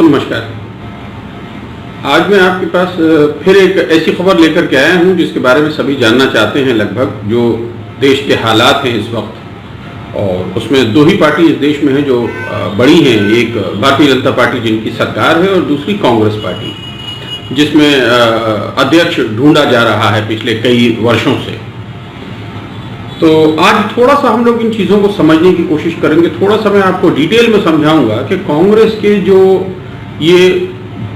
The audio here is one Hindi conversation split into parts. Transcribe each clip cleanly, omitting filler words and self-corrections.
नमस्कार। आज मैं आपके पास फिर एक ऐसी खबर लेकर के आया हूं जिसके बारे में सभी जानना चाहते हैं लगभग, जो देश के हालात हैं इस वक्त। और उसमें दो ही पार्टी इस देश में है जो बड़ी हैं, एक भारतीय जनता पार्टी जिनकी सरकार है और दूसरी कांग्रेस पार्टी, जिसमें अध्यक्ष ढूंढा जा रहा है पिछले कई वर्षों से। तो आज थोड़ा सा हम लोग इन चीज़ों को समझने की कोशिश करेंगे। थोड़ा सा मैं आपको डिटेल में समझाऊंगा कि कांग्रेस के जो ये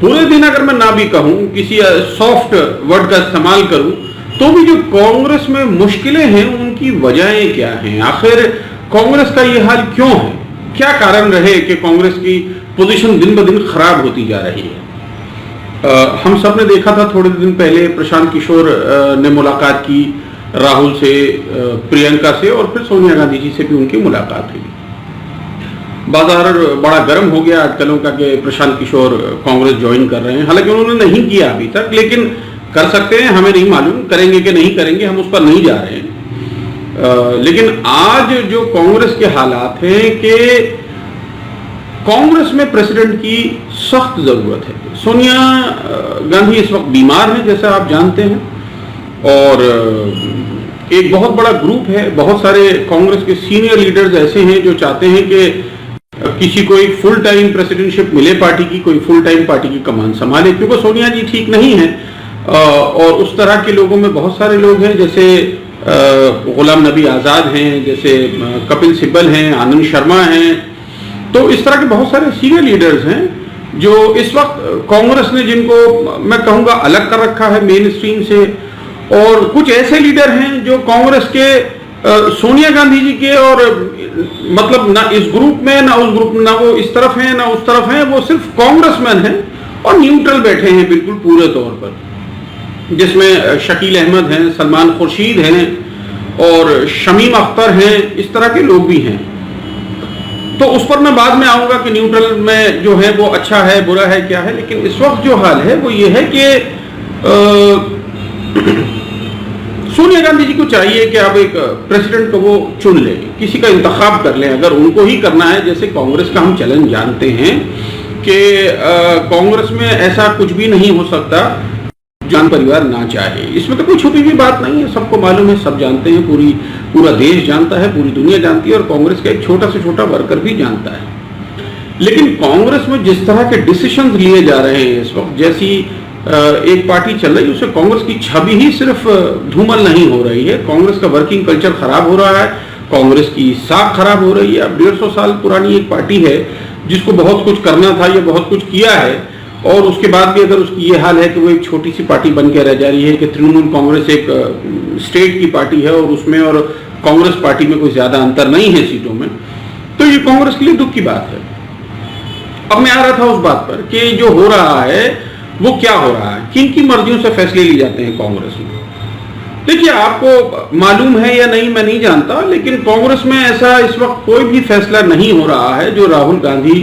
पूरे दिन, अगर मैं ना भी कहूं, किसी सॉफ्ट वर्ड का इस्तेमाल करूं, तो भी जो कांग्रेस में मुश्किलें हैं उनकी वजहें क्या हैं, आखिर कांग्रेस का ये हाल क्यों है, क्या कारण रहे कि कांग्रेस की पोजीशन दिन ब दिन खराब होती जा रही है। हम सब ने देखा था थोड़े दिन पहले प्रशांत किशोर ने मुलाकात की राहुल से, प्रियंका से, और फिर सोनिया गांधी जी से भी उनकी मुलाकात हुई। बाजार बड़ा गर्म हो गया आजकलों का कि प्रशांत किशोर कांग्रेस ज्वाइन कर रहे हैं। हालांकि उन्होंने नहीं किया अभी तक, लेकिन कर सकते हैं, हमें नहीं मालूम करेंगे कि नहीं करेंगे, हम उस पर नहीं जा रहे हैं। लेकिन आज जो कांग्रेस के हालात हैं कि कांग्रेस में प्रेसिडेंट की सख्त जरूरत है। सोनिया गांधी इस वक्त बीमार हैं, जैसा आप जानते हैं, और एक बहुत बड़ा ग्रुप है, बहुत सारे कांग्रेस के सीनियर लीडर्स ऐसे हैं जो चाहते हैं कि किसी को एक फुल टाइम प्रेसिडेंटशिप मिले पार्टी की, कोई फुल टाइम पार्टी की कमान संभाले, क्योंकि सोनिया जी ठीक नहीं है। और उस तरह के लोगों में बहुत सारे लोग हैं, जैसे गुलाम नबी आज़ाद हैं, जैसे कपिल सिब्बल हैं, आनंद शर्मा हैं। तो इस तरह के बहुत सारे सीनियर लीडर्स हैं जो इस वक्त कांग्रेस ने, जिनको मैं कहूँगा अलग कर रखा है मेन स्ट्रीम से। और कुछ ऐसे लीडर हैं जो कांग्रेस के सोनिया गांधी जी के, और मतलब ना इस ग्रुप में ना उस ग्रुप में, ना वो इस तरफ हैं ना उस तरफ हैं, वो सिर्फ कांग्रेसमैन हैं और न्यूट्रल बैठे हैं बिल्कुल पूरे तौर पर, जिसमें शकील अहमद हैं, सलमान खुर्शीद हैं और शमीम अख्तर हैं। इस तरह के लोग भी हैं। तो उस पर मैं बाद में आऊंगा कि न्यूट्रल में जो है वो अच्छा है बुरा है क्या है। लेकिन इस वक्त जो हाल है वो ये है कि सोनिया गांधी जी को चाहिए कि अब एक प्रेसिडेंट को वो चुन लें, किसी का इंतखाब कर लें, अगर उनको ही करना है। जैसे कांग्रेस का हम चलन जानते हैं कि कांग्रेस में ऐसा कुछ भी नहीं हो सकता जो परिवार ना चाहे। इसमें तो कोई छुपी हुई बात नहीं है, सबको मालूम है, सब जानते हैं, पूरा देश जानता है, पूरी दुनिया जानती है, और कांग्रेस का एक छोटा से छोटा वर्कर भी जानता है। लेकिन कांग्रेस में जिस तरह के डिसीजन लिए जा रहे हैं इस वक्त, जैसी एक पार्टी चल रही है, उससे कांग्रेस की छवि ही सिर्फ धूमल नहीं हो रही है, कांग्रेस का वर्किंग कल्चर खराब हो रहा है, कांग्रेस की साख खराब हो रही है। अब 150 साल पुरानी एक पार्टी है जिसको बहुत कुछ करना था, ये बहुत कुछ किया है, और उसके बाद भी अगर उसकी ये हाल है कि वो एक छोटी सी पार्टी बन के रह जा रही है कि तृणमूल कांग्रेस एक स्टेट की पार्टी है और उसमें और कांग्रेस पार्टी में कोई ज्यादा अंतर नहीं है सीटों में, तो ये कांग्रेस के लिए दुख की बात है। अब मैं आ रहा था उस बात पर कि जो हो रहा है वो क्या हो रहा है, किन की मर्जियों से फैसले लिए जाते हैं कांग्रेस में। देखिए, आपको मालूम है या नहीं मैं नहीं जानता, लेकिन कांग्रेस में ऐसा इस वक्त कोई भी फैसला नहीं हो रहा है जो राहुल गांधी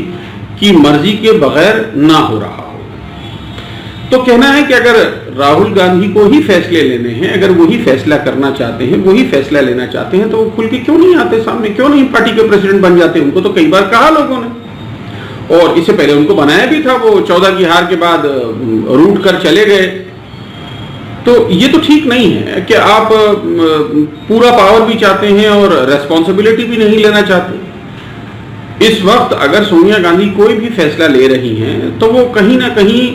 की मर्जी के बगैर ना हो रहा हो। तो कहना है कि अगर राहुल गांधी को ही फैसले लेने हैं, अगर वही फैसला करना चाहते हैं, वही फैसला लेना चाहते हैं, तो वो खुल के क्यों नहीं आते सामने, क्यों नहीं पार्टी के प्रेसिडेंट बन जाते। उनको तो कई बार कहा लोगों ने, और इससे पहले उनको बनाया भी था, वो 14 की हार के बाद रूट कर चले गए। तो ये तो ठीक नहीं है कि आप पूरा पावर भी चाहते हैं और रेस्पॉन्सिबिलिटी भी नहीं लेना चाहते। इस वक्त अगर सोनिया गांधी कोई भी फैसला ले रही हैं तो वो कहीं ना कहीं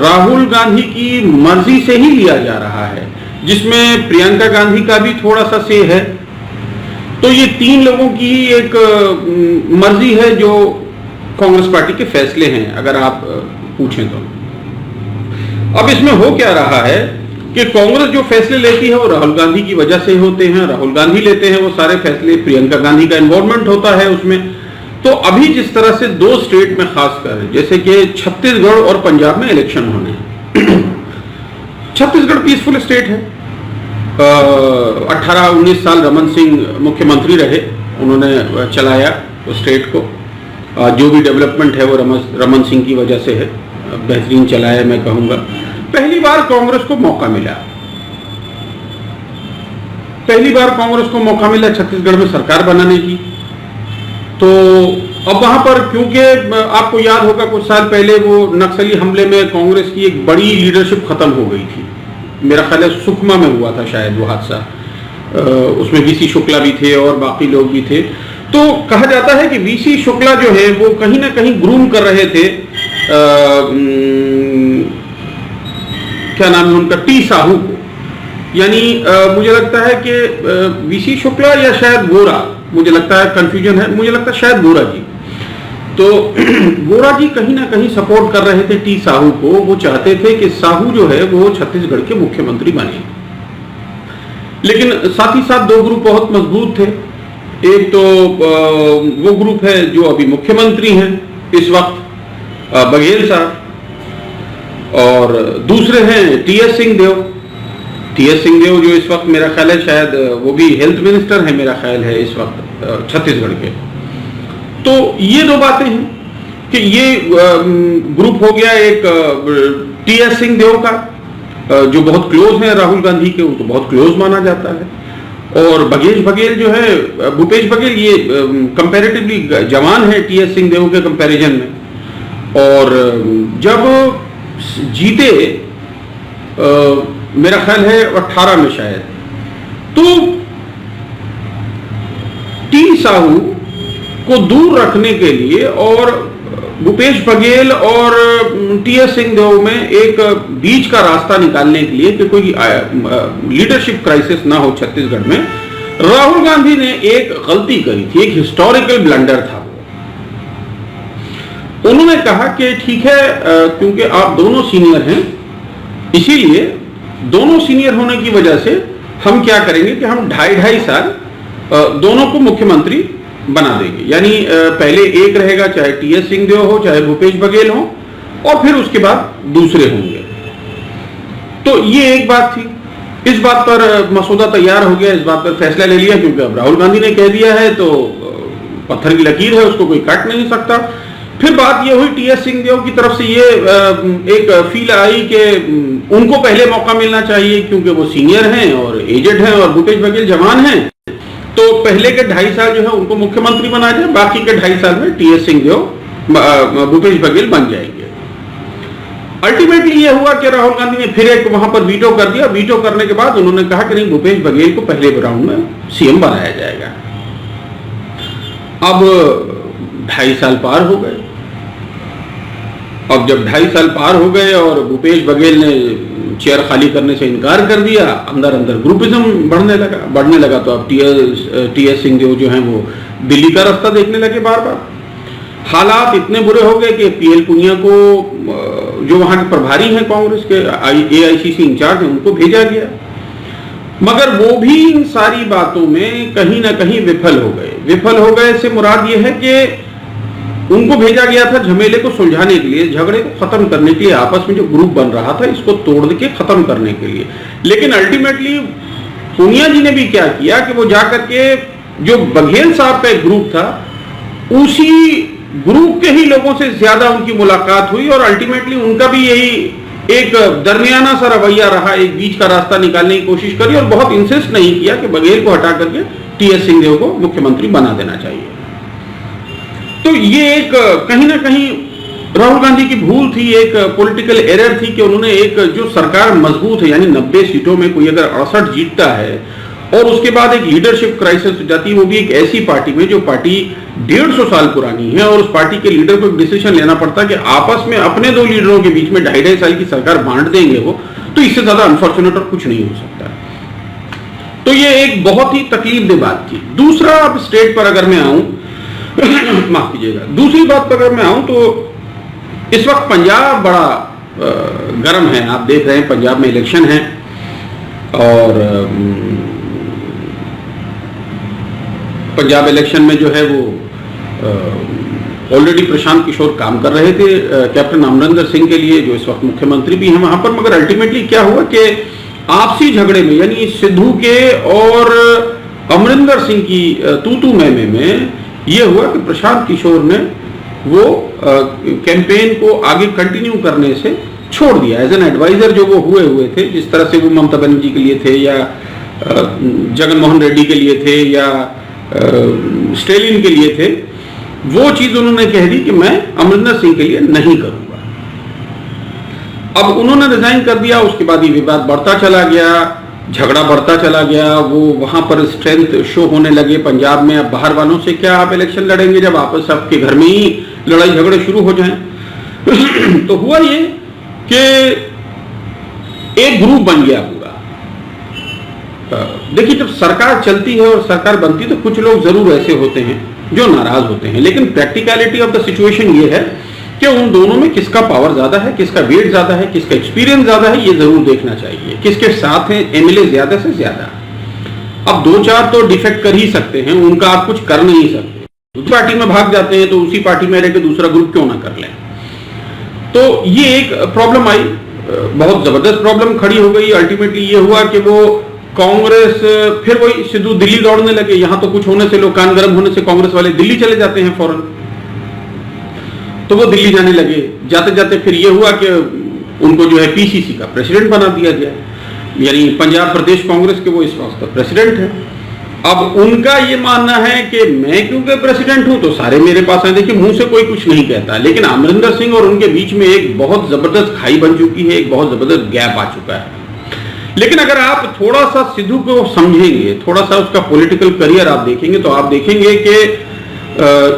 राहुल गांधी की मर्जी से ही लिया जा रहा है, जिसमें प्रियंका गांधी का भी थोड़ा सा से है। तो ये तीन लोगों की एक मर्जी है जो कांग्रेस पार्टी के फैसले हैं, अगर आप पूछें तो। अब इसमें हो क्या रहा है कि कांग्रेस जो फैसले लेती है वो राहुल गांधी की वजह से होते हैं, राहुल गांधी लेते हैं वो सारे फैसले, प्रियंका गांधी का इन्वॉल्वमेंट होता है उसमें। तो अभी जिस तरह से दो स्टेट में खासकर, जैसे कि छत्तीसगढ़ और पंजाब में इलेक्शन होने हैं। छत्तीसगढ़ पीसफुल स्टेट है, 18-19 साल रमन सिंह मुख्यमंत्री रहे, उन्होंने चलाया उस स्टेट को। जो भी डेवलपमेंट है वो रमन सिंह की वजह से है, बेहतरीन चलाया मैं कहूँगा। पहली बार कांग्रेस को मौका मिला, छत्तीसगढ़ में सरकार बनाने की। तो अब वहां पर क्योंकि आपको याद होगा कुछ साल पहले वो नक्सली हमले में कांग्रेस की एक बड़ी लीडरशिप खत्म हो गई थी, मेरा ख्याल है सुकमा में हुआ था शायद वो हादसा, उसमें वीसी शुक्ला भी थे और बाकी लोग भी थे। तो कहा जाता है कि वीसी शुक्ला जो है वो कहीं ना कहीं ग्रूम कर रहे थे क्या नाम है उनका, टी साहू को, यानी मुझे लगता है कि वीसी शुक्ला या शायद गोरा, मुझे लगता है कंफ्यूजन है, मुझे लगता है शायद गोरा जी। तो गोरा जी कहीं ना कहीं सपोर्ट कर रहे थे टी साहू को, वो चाहते थे कि साहू जो है वो छत्तीसगढ़ के मुख्यमंत्री बने। लेकिन साथ ही साथ दो ग्रुप बहुत मजबूत थे, एक तो वो ग्रुप है जो अभी मुख्यमंत्री हैं इस वक्त बघेल साहब, और दूसरे हैं टीएस सिंहदेव। टीएस सिंहदेव जो इस वक्त मेरा ख्याल है शायद वो भी हेल्थ मिनिस्टर है मेरा ख्याल है इस वक्त छत्तीसगढ़ के। तो ये दो बातें हैं कि ये ग्रुप हो गया एक टीएस सिंहदेव का जो बहुत क्लोज है राहुल गांधी के, उनको बहुत क्लोज माना जाता है, और भूपेश बघेल जो है, भूपेश बघेल ये कंपैरेटिवली जवान है टीएस सिंहदेव के कंपैरिजन में, और जब जीते मेरा ख्याल है 18 में शायद, तो टी साहू को दूर रखने के लिए और भूपेश बघेल और टीएस सिंहदेव में एक बीच का रास्ता निकालने के लिए कि कोई लीडरशिप क्राइसिस ना हो छत्तीसगढ़ में, राहुल गांधी ने एक गलती करी थी, एक हिस्टोरिकल ब्लंडर था वो। उन्होंने कहा कि ठीक है क्योंकि आप दोनों सीनियर हैं, इसीलिए दोनों सीनियर होने की वजह से हम क्या करेंगे कि हम 2.5 साल दोनों को मुख्यमंत्री बना देंगे, यानी पहले एक रहेगा चाहे टीएस सिंहदेव हो चाहे भूपेश बघेल हो, और फिर उसके बाद दूसरे होंगे। तो ये एक बात थी, इस बात पर मसौदा तैयार हो गया, इस बात पर फैसला ले लिया, क्योंकि अब राहुल गांधी ने कह दिया है तो पत्थर की लकीर है, उसको कोई काट नहीं सकता। फिर बात ये हुई टीएस सिंहदेव की तरफ से ये एक फील आई कि उनको पहले मौका मिलना चाहिए क्योंकि वो सीनियर हैं और एजेड हैं, और भूपेश बघेल जवान हैं, तो पहले के 2.5 साल जो है उनको मुख्यमंत्री बना जाए, बाकी के 2.5 साल में टीएस सिंहदेव भूपेश बघेल बन जाएंगे। अल्टीमेटली ये हुआ कि राहुल गांधी ने फिर एक वहां पर वीटो कर दिया। वीटो करने के बाद उन्होंने कहा कि नहीं, भूपेश बघेल को पहले राउंड में सीएम बनाया जाएगा। अब 2.5 साल पार हो गए। अब जब 2.5 साल पार हो गए और भूपेश बघेल ने चेयर खाली करने से इनकार कर दिया, अंदर अंदर ग्रुपिज्म बढ़ने लगा, तो अब टीएस सिंहदेव जो हैं वो दिल्ली का रास्ता देखने लगे बार बार। हालात इतने बुरे हो गए कि पीएल पुनिया को, जो वहां के प्रभारी हैं कांग्रेस के, एआईसीसी इंचार्ज हैं, उनको भेजा गया, मगर वो भी इन सारी बातों में कहीं ना कहीं विफल हो गए। विफल हो गए से मुराद ये है कि उनको भेजा गया था झमेले को सुलझाने के लिए, झगड़े को खत्म करने के लिए, आपस में जो ग्रुप बन रहा था इसको तोड़ के खत्म करने के लिए। लेकिन अल्टीमेटली पुनिया जी ने भी क्या किया कि वो जाकर के जो बघेल साहब का एक ग्रुप था, उसी ग्रुप के ही लोगों से ज्यादा उनकी मुलाकात हुई, और अल्टीमेटली उनका भी यही एक दरमियाना सा रवैया रहा, एक बीच का रास्ता निकालने की कोशिश करी, और बहुत इंसिस्ट नहीं किया कि बघेल को हटा करके टीएस सिंहदेव को मुख्यमंत्री बना देना चाहिए। तो ये एक कहीं ना कहीं राहुल गांधी की भूल थी, एक पॉलिटिकल एरर थी कि उन्होंने एक जो सरकार मजबूत है, यानी 90 सीटों में कोई अगर 68 जीतता है और उसके बाद एक लीडरशिप क्राइसिस हो जाती है, वो भी एक ऐसी पार्टी में जो पार्टी 150 साल पुरानी है, और उस पार्टी के लीडर को एक डिसीजन लेना पड़ता है कि आपस में अपने दो लीडरों के बीच में 2.5 साल की सरकार बांट देंगे वो, तो इससे ज्यादा अनफॉर्चुनेट और कुछ नहीं हो सकता। तो ये एक बहुत ही तकलीफदेह बात थी। दूसरा, अब स्टेट पर अगर मैं आऊं माफ कीजिएगा, दूसरी बात पर अगर मैं आऊं तो इस वक्त पंजाब बड़ा गर्म है। आप देख रहे हैं पंजाब में इलेक्शन है, और पंजाब इलेक्शन में जो है वो ऑलरेडी प्रशांत किशोर काम कर रहे थे कैप्टन अमरिंदर सिंह के लिए, जो इस वक्त मुख्यमंत्री भी हैं वहां पर। मगर अल्टीमेटली क्या हुआ कि आपसी झगड़े में, यानी सिद्धू के और अमरिंदर सिंह की तू में ये हुआ कि प्रशांत किशोर ने वो कैंपेन को आगे कंटिन्यू करने से छोड़ दिया। एज एन एडवाइजर जो वो हुए थे, जिस तरह से वो ममता बनर्जी के लिए थे, या जगन मोहन रेड्डी के लिए थे, या स्टेलिन के लिए थे, वो चीज उन्होंने कह दी कि मैं अमरिंदर सिंह के लिए नहीं करूंगा। अब उन्होंने रिजाइन कर दिया, उसके बाद ये विवाद बढ़ता चला गया, झगड़ा बढ़ता चला गया, वो वहां पर स्ट्रेंथ शो होने लगे पंजाब में। अब बाहर वालों से क्या आप इलेक्शन लड़ेंगे जब आपस आपके घर में ही लड़ाई झगड़े शुरू हो जाएं। तो हुआ ये कि एक ग्रुप बन गया पूरा। देखिए, जब सरकार चलती है और सरकार बनती है तो कुछ लोग जरूर ऐसे होते हैं जो नाराज होते हैं, लेकिन प्रैक्टिकलिटी ऑफ द सिचुएशन ये है कि उन दोनों में किसका पावर ज्यादा है, किसका वेट ज्यादा है, किसका एक्सपीरियंस ज्यादा है, ये जरूर देखना चाहिए। किसके साथ हैं एमएलए ज्यादा से ज्यादा। अब 2-4 तो डिफेक्ट कर ही सकते हैं, उनका आप कुछ कर नहीं सकते। दूसरी पार्टी में भाग जाते हैं तो उसी पार्टी में रहकर दूसरा ग्रुप क्यों ना कर लें। तो ये एक प्रॉब्लम आई, बहुत जबरदस्त प्रॉब्लम खड़ी हो गई। अल्टीमेटली ये हुआ कि वो कांग्रेस, फिर वही सिद्धू दिल्ली दौड़ने लगे। यहां तो कुछ होने से, लोग कान गर्म होने से कांग्रेस वाले दिल्ली चले जाते हैं फौरन, तो वो दिल्ली जाने लगे। जाते जाते फिर ये हुआ कि उनको जो है पीसीसी का प्रेसिडेंट बना दिया गया, यानी पंजाब प्रदेश कांग्रेस के वो इस वक्त प्रेसिडेंट है। अब उनका ये मानना है कि मैं क्योंकि प्रेसिडेंट हूं तो सारे मेरे पास आए। देखिए, मुंह से कोई कुछ नहीं कहता, लेकिन अमरिंदर सिंह और उनके बीच में एक बहुत जबरदस्त खाई बन चुकी है, एक बहुत जबरदस्त गैप आ चुका है। लेकिन अगर आप थोड़ा सा सिद्धू को समझेंगे, थोड़ा सा उसका पॉलिटिकल करियर आप देखेंगे, तो आप देखेंगे कि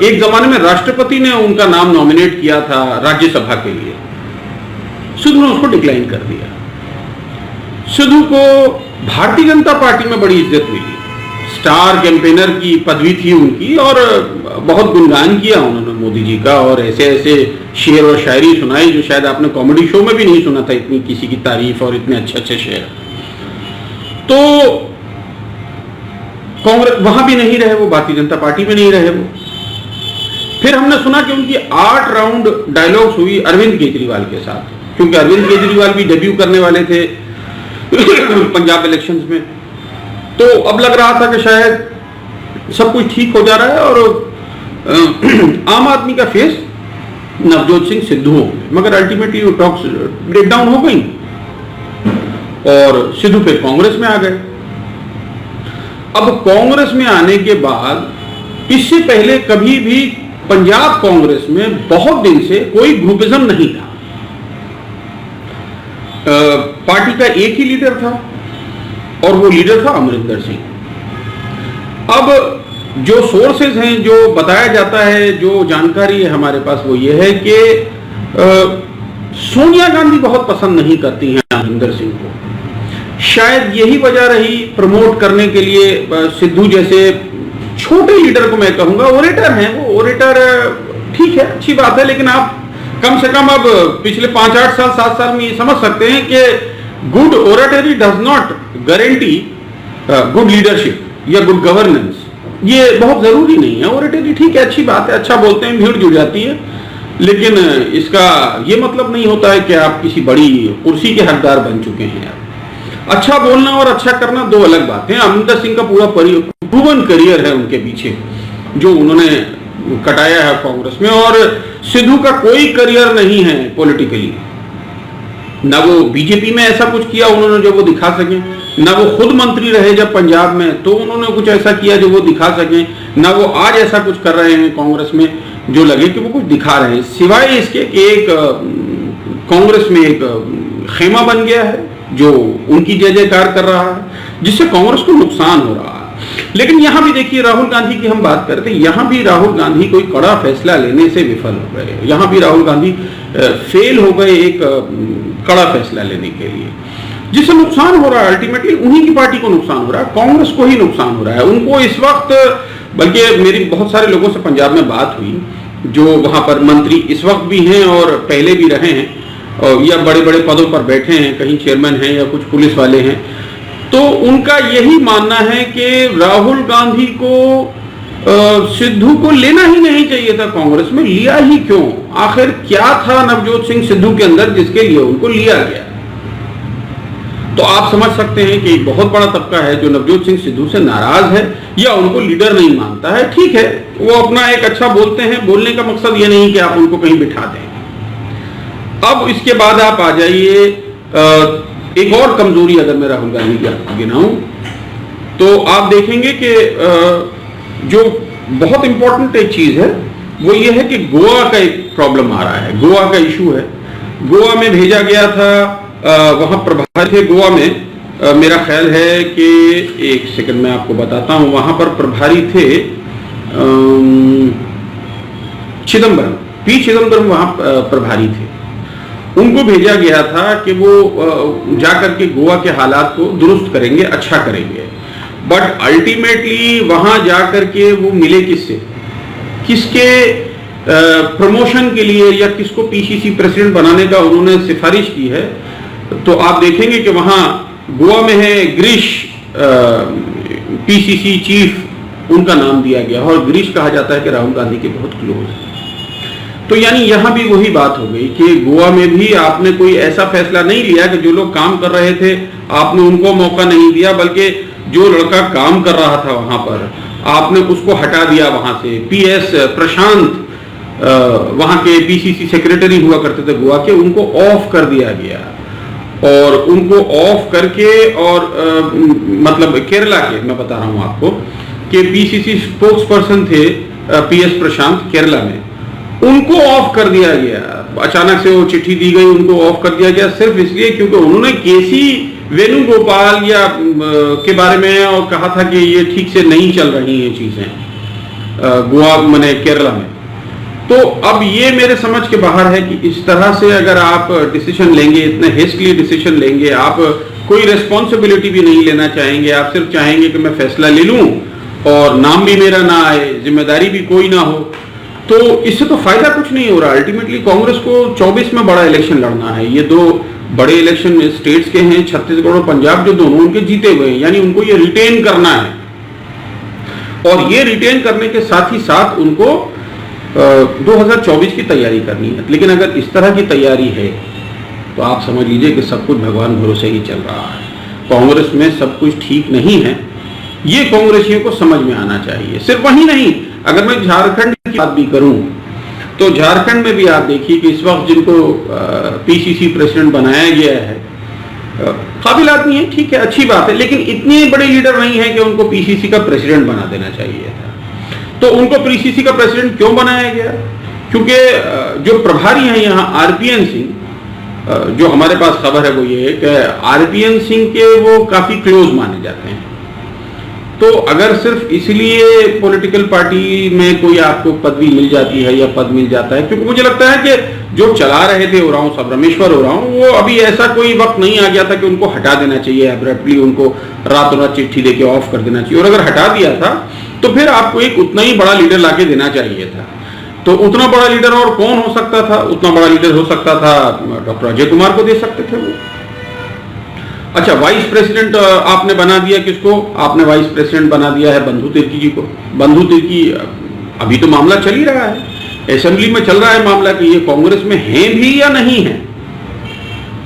एक जमाने में राष्ट्रपति ने उनका नाम नॉमिनेट किया था राज्यसभा के लिए, सिद्धू ने उसको डिक्लाइन कर दिया। सिद्धू को भारतीय जनता पार्टी में बड़ी इज्जत मिली, स्टार कैंपेनर की पदवी थी उनकी, और बहुत गुणगान किया उन्होंने मोदी जी का, और ऐसे ऐसे शेर और शायरी सुनाई जो शायद आपने कॉमेडी शो में भी नहीं सुना था, इतनी किसी की तारीफ और इतने अच्छे अच्छे शेर। तो कांग्रेस वहां भी नहीं रहे वो, भारतीय जनता पार्टी में नहीं रहे वो। फिर हमने सुना कि उनकी 8 राउंड डायलॉग्स हुई अरविंद केजरीवाल के साथ, क्योंकि अरविंद केजरीवाल भी डेब्यू करने वाले थे पंजाब इलेक्शंस में। तो अब लग रहा था कि शायद सब कुछ ठीक हो जा रहा है और आम आदमी का फेस नवजोत सिंह सिद्धू हो गए, मगर अल्टीमेटली वो टॉक्स ब्रेक डाउन हो गई और सिद्धू फिर कांग्रेस में आ गए। अब कांग्रेस में आने के बाद, इससे पहले कभी भी पंजाब कांग्रेस में बहुत दिन से कोई ग्रुपिज्म नहीं था। पार्टी का एक ही लीडर था और वो लीडर था अमरिंदर सिंह। अब जो सोर्सेज हैं, जो बताया जाता है, जो जानकारी है हमारे पास, वो ये है कि सोनिया गांधी बहुत पसंद नहीं करती हैं अमरिंदर सिंह को। शायद यही वजह रही प्रमोट करने के लिए सिद्धू जैसे छोटे लीडर को। मैं कहूंगा ओरेटर हैं वो, ओरेटर ठीक है, अच्छी बात है, लेकिन आप कम से कम अब पिछले 5-8 साल 7 साल में ये समझ सकते हैं कि good oratory does not guarantee good leadership या गुड गवर्नेंस। ये बहुत जरूरी नहीं है। ओरेटरी ठीक है, अच्छी बात है, अच्छा बोलते हैं, भीड़ जुड़ जाती है, लेकिन इसका ये मतलब नहीं होता है कि आप किसी बड़ी कुर्सी के हकदार बन चुके हैं। अच्छा बोलना और अच्छा करना दो अलग बातें हैं। अमरिंदर सिंह का पूरा प्रूवन करियर है उनके पीछे, जो उन्होंने कटाया है कांग्रेस में, और सिद्धू का कोई करियर नहीं है पॉलिटिकली। ना वो बीजेपी में ऐसा कुछ किया उन्होंने जो वो दिखा सके, ना वो खुद मंत्री रहे जब पंजाब में तो उन्होंने कुछ ऐसा किया जो वो दिखा सके, ना वो आज ऐसा कुछ कर रहे हैं कांग्रेस में जो लगे कि वो कुछ दिखा रहे हैं, सिवाय इसके कि एक कांग्रेस में एक खेमा बन गया है जो उनकी जय जयकार कर रहा है, जिससे कांग्रेस को नुकसान हो रहा है। लेकिन यहां भी देखिए, राहुल गांधी की हम बात करते हैं, यहां भी राहुल गांधी कोई कड़ा फैसला लेने से विफल हो गए। यहां भी राहुल गांधी फेल हो गए एक कड़ा फैसला लेने के लिए, जिससे नुकसान हो रहा है। अल्टीमेटली उन्हीं की पार्टी को नुकसान हो रहा है, कांग्रेस को ही नुकसान हो रहा है। उनको इस वक्त, बल्कि मेरी बहुत सारे लोगों से पंजाब में बात हुई जो वहां पर मंत्री इस वक्त भी हैं और पहले भी रहे हैं, और या बड़े बड़े पदों पर बैठे हैं, कहीं चेयरमैन हैं या कुछ पुलिस वाले हैं, तो उनका यही मानना है कि राहुल गांधी को सिद्धू को लेना ही नहीं चाहिए था कांग्रेस में। लिया ही क्यों? आखिर क्या था नवजोत सिंह सिद्धू के अंदर जिसके लिए उनको लिया गया? तो आप समझ सकते हैं कि बहुत बड़ा तबका है जो नवजोत सिंह सिद्धू से नाराज है या उनको लीडर नहीं मानता है। ठीक है, वो अपना एक अच्छा बोलते हैं, बोलने का मकसद ये नहीं कि आप उनको कहीं बिठा दें। अब इसके बाद आप आ जाइए, एक और कमजोरी अगर मैं राहुल गांधी की गिनाऊं तो आप देखेंगे कि जो बहुत इंपॉर्टेंट एक चीज है वो ये है कि गोवा का एक प्रॉब्लम आ रहा है, गोवा का इशू है। गोवा में भेजा गया था, वहां प्रभारी थे गोवा में, मेरा ख्याल है कि एक सेकंड में आपको बताता हूं, वहां पर प्रभारी थे चिदम्बरम, पी चिदम्बरम वहां प्रभारी थे। उनको भेजा गया था कि वो जाकर के गोवा के हालात को दुरुस्त करेंगे, अच्छा करेंगे। बट अल्टीमेटली वहां जाकर के वो मिले किससे, किसके प्रमोशन के लिए या किसको पीसीसी प्रेसिडेंट बनाने का उन्होंने सिफारिश की है। तो आप देखेंगे कि वहां गोवा में है गिरीश, पीसीसी चीफ, उनका नाम दिया गया और गिरीश कहा जाता है कि राहुल गांधी के बहुत क्लोज है। तो यानी यहां भी वही बात हो गई कि गोवा में भी आपने कोई ऐसा फैसला नहीं लिया कि जो लोग काम कर रहे थे आपने उनको मौका नहीं दिया, बल्कि जो लड़का काम कर रहा था वहां पर आपने उसको हटा दिया वहां से। पीएस प्रशांत वहां के पीसीसी सेक्रेटरी हुआ करते थे गोवा के, उनको ऑफ कर दिया गया और उनको ऑफ करके और मतलब केरला के मैं बता रहा हूं आपको कि पीसीसी स्पोक्स पर्सन थे पीएस प्रशांत केरला में, उनको ऑफ कर दिया गया। अचानक से वो चिट्ठी दी गई, उनको ऑफ कर दिया गया सिर्फ इसलिए क्योंकि उन्होंने केसी वेणुगोपाल या के बारे में और कहा था कि ये ठीक से नहीं चल रही हैं चीजें गोवा माने केरला में। तो अब ये मेरे समझ के बाहर है कि इस तरह से अगर आप डिसीजन लेंगे, इतने हेस्टली डिसीजन लेंगे, आप कोई रेस्पॉन्सिबिलिटी भी नहीं लेना चाहेंगे, आप सिर्फ चाहेंगे कि मैं फैसला ले लूं और नाम भी मेरा ना आए, जिम्मेदारी भी कोई ना हो, तो इससे तो फायदा कुछ नहीं हो रहा। अल्टीमेटली कांग्रेस को 24 में बड़ा इलेक्शन लड़ना है। ये दो बड़े इलेक्शन स्टेट्स के हैं, छत्तीसगढ़ और पंजाब, जो दोनों उनके जीते हुए हैं, यानी उनको ये रिटेन करना है। और ये रिटेन करने के साथ ही साथ उनको 2024 की तैयारी करनी है। लेकिन अगर इस तरह की तैयारी है तो आप समझ लीजिए कि सब कुछ भगवान भरोसे ही चल रहा है। कांग्रेस में सब कुछ ठीक नहीं है, ये कांग्रेसियों को समझ में आना चाहिए। सिर्फ वही नहीं, अगर मैं झारखंड की बात भी करूं तो झारखंड में भी आप देखिए कि इस वक्त जिनको पीसीसी प्रेसिडेंट बनाया गया है, काबिल आदमी है, ठीक है, अच्छी बात है, लेकिन इतने बड़े लीडर नहीं है कि उनको पीसीसी का प्रेसिडेंट बना देना चाहिए था। तो उनको पीसीसी का प्रेसिडेंट क्यों बनाया गया? क्योंकि जो प्रभारी हैं यहाँ आरपीएन सिंह, जो हमारे पास खबर है वो ये कि आरपीएन सिंह के वो काफी क्लोज माने जाते हैं। तो अगर सिर्फ इसलिए पॉलिटिकल पार्टी में कोई आपको पदवी मिल जाती है या पद मिल जाता है, क्योंकि मुझे लगता है कि जो चला रहे थे ओरांव साहब, रमेश्वर ओरांव, वो अभी ऐसा कोई वक्त नहीं आ गया था कि उनको हटा देना चाहिए एब्रप्टली, उनको रातों रात चिट्ठी देके ऑफ कर देना चाहिए। और अगर हटा दिया था तो फिर आपको एक उतना ही बड़ा लीडर लाके देना चाहिए था। तो उतना बड़ा लीडर और कौन हो सकता था? उतना बड़ा लीडर हो सकता था डॉक्टर अजय कुमार को दे सकते थे वो। अच्छा, वाइस प्रेसिडेंट आपने बना दिया किसको? आपने वाइस प्रेसिडेंट बना दिया है बंधु तिर्की जी को। बंधु तिर्की, अभी तो मामला चल ही रहा है, असेंबली में चल रहा है मामला कि ये कांग्रेस में है भी या नहीं है।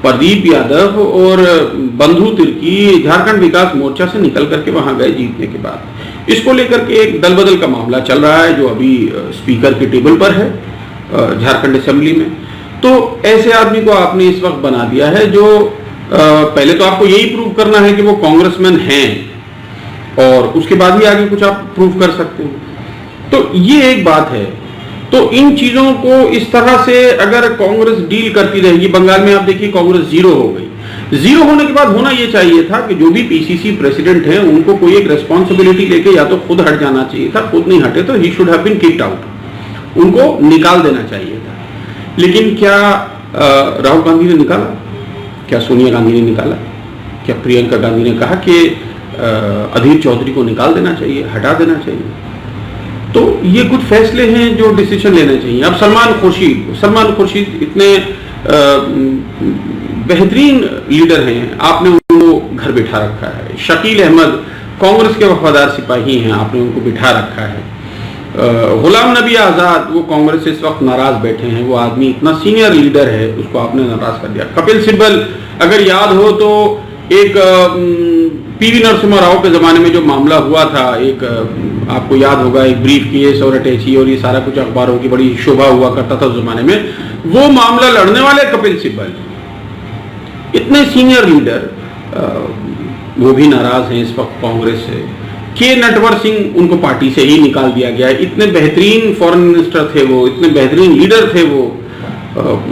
प्रदीप यादव और बंधु तिर्की झारखंड विकास मोर्चा से निकल करके वहां गए जीतने के बाद। इसको लेकर के एक दल बदल का मामला चल रहा है जो अभी स्पीकर के टेबल पर है झारखंड असेंबली में। तो ऐसे आदमी को आपने इस वक्त बना दिया है जो पहले तो आपको यही प्रूव करना है कि वो कांग्रेसमैन हैं और उसके बाद ही आगे कुछ आप प्रूव कर सकते हैं। तो ये एक बात है। तो इन चीजों को इस तरह से अगर कांग्रेस डील करती रहेगी, बंगाल में आप देखिए कांग्रेस जीरो हो गई। जीरो होने के बाद होना यह चाहिए था कि जो भी पीसीसी प्रेसिडेंट हैं उनको कोई एक रेस्पॉन्सिबिलिटी लेके या तो खुद हट जाना चाहिए था, खुद नहीं हटे तो he should have been kicked out, उनको निकाल देना चाहिए था। लेकिन क्या राहुल गांधी ने निकाला? क्या सोनिया गांधी ने निकाला? क्या प्रियंका गांधी ने कहा कि अधीर चौधरी को निकाल देना चाहिए, हटा देना चाहिए? तो ये कुछ फैसले हैं जो डिसीजन लेने चाहिए। अब सलमान खुर्शीद इतने बेहतरीन लीडर हैं, आपने उनको घर बिठा रखा है। शकील अहमद कांग्रेस के वफादार सिपाही हैं, आपने उनको बिठा रखा है। गुलाम नबी आजाद, वो कांग्रेस से इस वक्त नाराज बैठे हैं, वो आदमी इतना सीनियर लीडर है, उसको आपने नाराज कर दिया। कपिल सिब्बल, अगर याद हो तो एक पीवी नरसिम्हा राव के जमाने में जो मामला हुआ था, एक आपको याद होगा, एक ब्रीफ केस और अटैची और ये सारा कुछ अखबारों की बड़ी शोभा हुआ करता था उस जमाने में, वो मामला लड़ने वाले कपिल सिब्बल, इतने सीनियर लीडर, वो भी नाराज हैं इस वक्त कांग्रेस से। के नटवर सिंह उनको पार्टी से ही निकाल दिया गया है। इतने बेहतरीन फॉरेन मिनिस्टर थे वो, इतने बेहतरीन लीडर थे वो,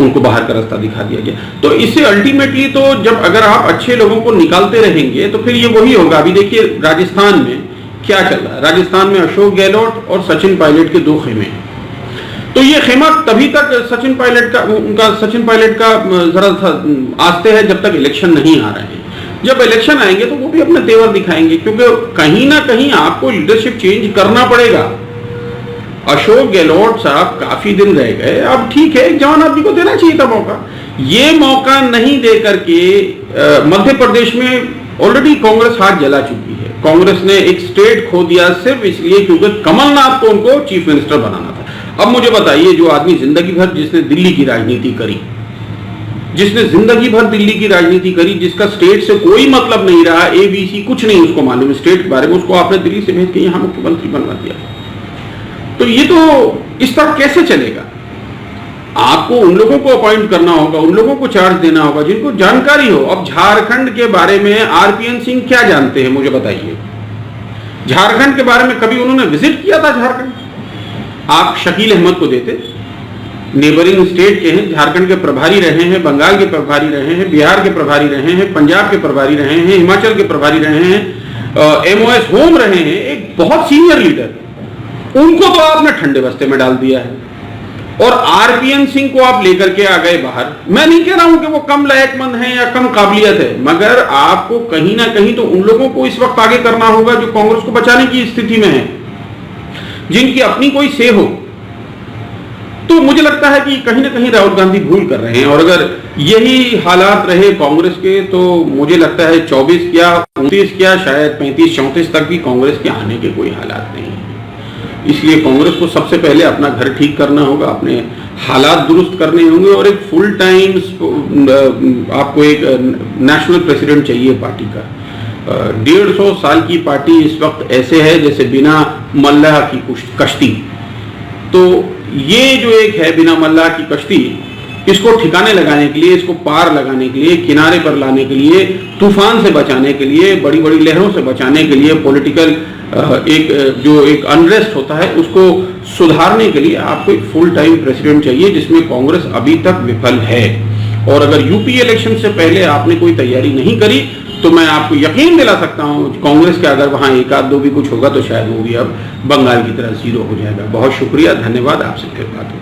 उनको बाहर का रास्ता दिखा दिया गया। तो इससे अल्टीमेटली तो जब अगर आप अच्छे लोगों को निकालते रहेंगे तो फिर ये वही होगा। अभी देखिए राजस्थान में क्या चल रहा है। राजस्थान में अशोक गहलोत और सचिन पायलट के दो खेमे हैं। तो ये खेमा तभी तक सचिन पायलट का जरा आस्ते है जब तक इलेक्शन नहीं आ रहे हैं। जब इलेक्शन आएंगे तो वो भी अपने तेवर दिखाएंगे, क्योंकि कहीं ना कहीं आपको लीडरशिप चेंज करना पड़ेगा। अशोक गहलोत साहब काफी दिन रह गए, अब ठीक है एक जवान आदमी को देना चाहिए था मौका। ये मौका नहीं दे करके मध्य प्रदेश में ऑलरेडी कांग्रेस हाथ जला चुकी है। कांग्रेस ने एक स्टेट खो दिया सिर्फ इसलिए क्योंकि कमलनाथ को उनको चीफ मिनिस्टर बनाना था। अब मुझे बताइए, जो आदमी जिंदगी भर जिसने दिल्ली की राजनीति करी, जिसने जिंदगी भर दिल्ली की राजनीति करी, जिसका स्टेट से कोई मतलब नहीं रहा, एबीसी कुछ नहीं उसको मालूम स्टेट के बारे में, उसको आपने दिल्ली से भेज के यहां मुख्यमंत्री बनवा दिया। तो ये तो इस तरह कैसे चलेगा? आपको उन लोगों को अपॉइंट करना होगा, उन लोगों को चार्ज देना होगा जिनको जानकारी हो। अब झारखंड के बारे में आरपीएन सिंह क्या जानते हैं मुझे बताइए? झारखंड के बारे में कभी उन्होंने विजिट किया था झारखंड? आप शकील अहमद को देते, नेबरिंग स्टेट के हैं, झारखंड के प्रभारी रहे हैं, बंगाल के प्रभारी रहे हैं, बिहार के प्रभारी रहे हैं, पंजाब के प्रभारी रहे हैं, हिमाचल के प्रभारी रहे हैं, एमओएस होम रहे हैं, एक बहुत सीनियर लीडर। उनको तो आपने ठंडे बस्ते में डाल दिया है और आरपीएन सिंह को आप लेकर के आ गए बाहर। मैं नहीं कह रहा हूं कि वो कम लायकमंद है या कम काबिलियत है, मगर आपको कहीं ना कहीं तो उन लोगों को इस वक्त आगे करना होगा जो कांग्रेस को बचाने की स्थिति में है, जिनकी अपनी कोई से हो। तो मुझे लगता है कि कहीं ना कहीं राहुल गांधी भूल कर रहे हैं, और अगर यही हालात रहे कांग्रेस के तो मुझे लगता है 24 क्या 29 क्या शायद 35-34 तक भी कांग्रेस के आने के कोई हालात नहीं है। इसलिए कांग्रेस को सबसे पहले अपना घर ठीक करना होगा, अपने हालात दुरुस्त करने होंगे, और एक फुल टाइम आपको एक नेशनल प्रेसिडेंट चाहिए पार्टी का। 150 साल की पार्टी इस वक्त ऐसे है जैसे बिना मल्लाह की कश्ती। तो ये जो एक है बिना मल्लाह की कश्ती, इसको ठिकाने लगाने के लिए, इसको पार लगाने के लिए, किनारे पर लाने के लिए, तूफान से बचाने के लिए, बड़ी बड़ी लहरों से बचाने के लिए, पॉलिटिकल एक अनरेस्ट होता है उसको सुधारने के लिए आपको एक फुल टाइम प्रेसिडेंट चाहिए, जिसमें कांग्रेस अभी तक विफल है। और अगर यूपी इलेक्शन से पहले आपने कोई तैयारी नहीं करी तो मैं आपको यकीन दिला सकता हूं कांग्रेस के अगर वहां एक आध दो भी कुछ होगा तो शायद वो भी अब बंगाल की तरह जीरो हो जाएगा। बहुत शुक्रिया, धन्यवाद, आपसे फिर बात होगी।